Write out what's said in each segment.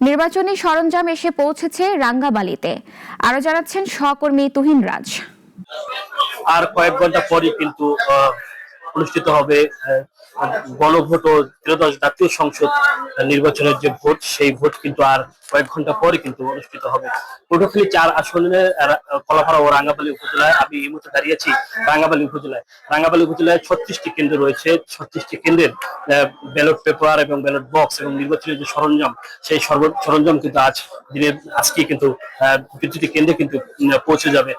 নির্বাচনী সরঞ্জাম এসে পৌঁছেছে রাঙ্গাবালিতে, আরো জানাচ্ছেন সহকর্মী তুহিন রাজ। আর কয়েক ঘন্টা পরই কিন্তু অনুষ্ঠিত হবে গণভোট ও ত্রয়োদশ জাতীয় সংসদ নির্বাচনের যে ভোট, সেই ভোট কিন্তু আর কয়েক ঘন্টা পরে কিন্তু অনুষ্ঠিত হবে। পটুয়াখালী 4 আসনের কলাপাড়া ও রাঙ্গাবালী উপজেলায় আমি এই মুহূর্তে দাঁড়িয়েছি। রাঙ্গাবালী উপজেলায় 36টি কেন্দ্র রয়েছে। 36টি কেন্দ্রের ব্যালট পেপার এবং ব্যালট বক্স এবং নির্বাচনের যে সরঞ্জাম, সেই সরঞ্জাম কিন্তু আজকে কিন্তু প্রতিটি কেন্দ্রে কিন্তু পৌঁছে যাবে।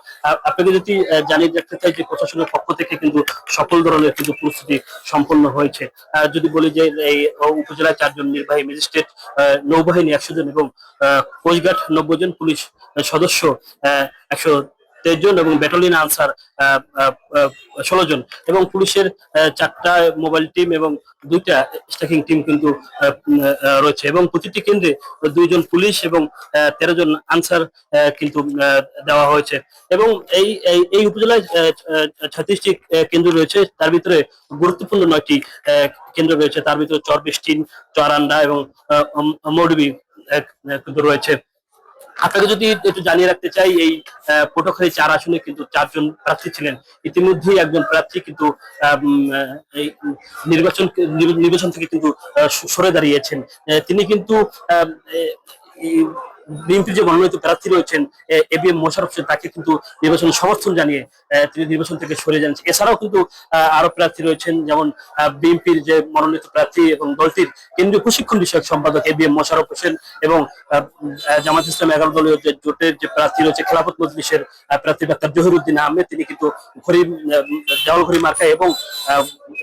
আপনাকে যদি জানিয়ে রাখতে চাই যে প্রশাসনের পক্ষ থেকে কিন্তু সকল ধরনের কিন্তু প্রস্তুতি সম্পন্ন হয়েছে। যদি বলি যে এই উপজেলায় 4 জন নির্বাহী ম্যাজিস্ট্রেট, নৌবাহিনী 100 জন এবং কোস্টগার্ড 90 জন, পুলিশ সদস্য 123 জন এবং ব্যাটালিয়ন আনসার 16 জন এবং পুলিশের 4টা মোবাইল টিম এবং 2টা স্ট্যাকিং টিম কিন্তু রয়েছে এবং প্রতিটি কেন্দ্রে 2 জন পুলিশ এবং 13 জন আনসার কিন্তু দেওয়া হয়েছে। এবং এই এই উপজেলায় 36টি কেন্দ্র রয়েছে, তার ভিতরে গুরুত্বপূর্ণ 9টি কেন্দ্র রয়েছে। তার ভিতরে চরবেষ্টিন, চরান্ডা এবং মৌলভী কিন্তু রয়েছে। আপনাকে যদি একটু জানিয়ে রাখতে চাই, এই পটুয়াখালী 4 আসনে কিন্তু 4 জন প্রার্থী ছিলেন। ইতিমধ্যেই একজন প্রার্থী কিন্তু এই নির্বাচন থেকে কিন্তু সরে দাঁড়িয়েছেন। তিনি কিন্তু বিএনপির যে মনোনীত প্রার্থী রয়েছেন এবিএম মোশাররফ হোসেন, তাকে কিন্তু নির্বাচন সমর্থন জানিয়ে তিনি নির্বাচন থেকে সরে যান। এছাড়াও কিন্তু আরো প্রার্থী রয়েছেন, যেমন বিএনপির যে মনোনীত প্রার্থী এবং দলটির কেন্দ্রীয় প্রশিক্ষণ বিষয়ক সম্পাদক এবিএম মোশাররফ হোসেন এবং জামাত ইসলাম 11 দলীয় যে জোটের যে প্রার্থী রয়েছে খেলাফত মজলিসের প্রার্থী ডাক্তার জহিরুদ্দিন আহমেদ, তিনি কিন্তু দেওয়ালঘড়ি মার্কায় এবং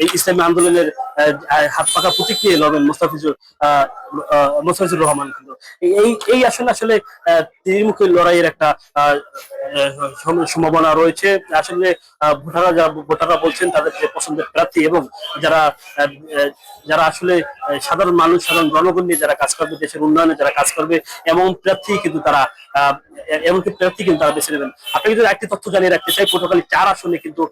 এই ইসলামী আন্দোলনের হাত পাকা প্রতীক নিয়ে লড়বেন মোস্তাফিজুর রহমান। কিন্তু এই আসলে ত্রিমুখী লড়াইয়ের একটা সম্ভাবনা রয়েছে। আসলে ভোটাররা বলছেন তাদের যে পছন্দের প্রার্থী এবং যারা আসলে সাধারণ মানুষ, সাধারণ জনগণ নিয়ে যারা কাজ করবে, দেশের উন্নয়নে যারা কাজ করবে, এমনকি প্রার্থী কিন্তু তারা বেছে নেবেন। আপনাকে যদি একটি তথ্য জানিয়ে রাখতে চাই, পটুয়াখালী 4 আসনে কিন্তু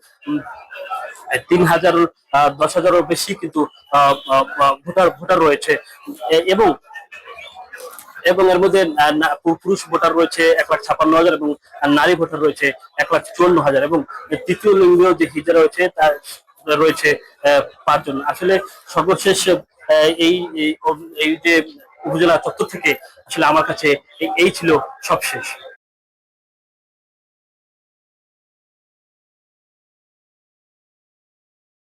10,000-10,000-এরও বেশি কিন্তু ভোটার রয়েছে এবং এর মধ্যে পুরুষ ভোটার রয়েছে 1,56,000 এবং নারী ভোটার রয়েছে 1,54,000 এবং তৃতীয় লিঙ্গীয় যে হিজড়া রয়েছে তার রয়েছে 5 জন। আসলে সর্বশেষ এই যে উপজেলা চত্বর থেকে আসলে আমার কাছে এই ছিল সবশেষ।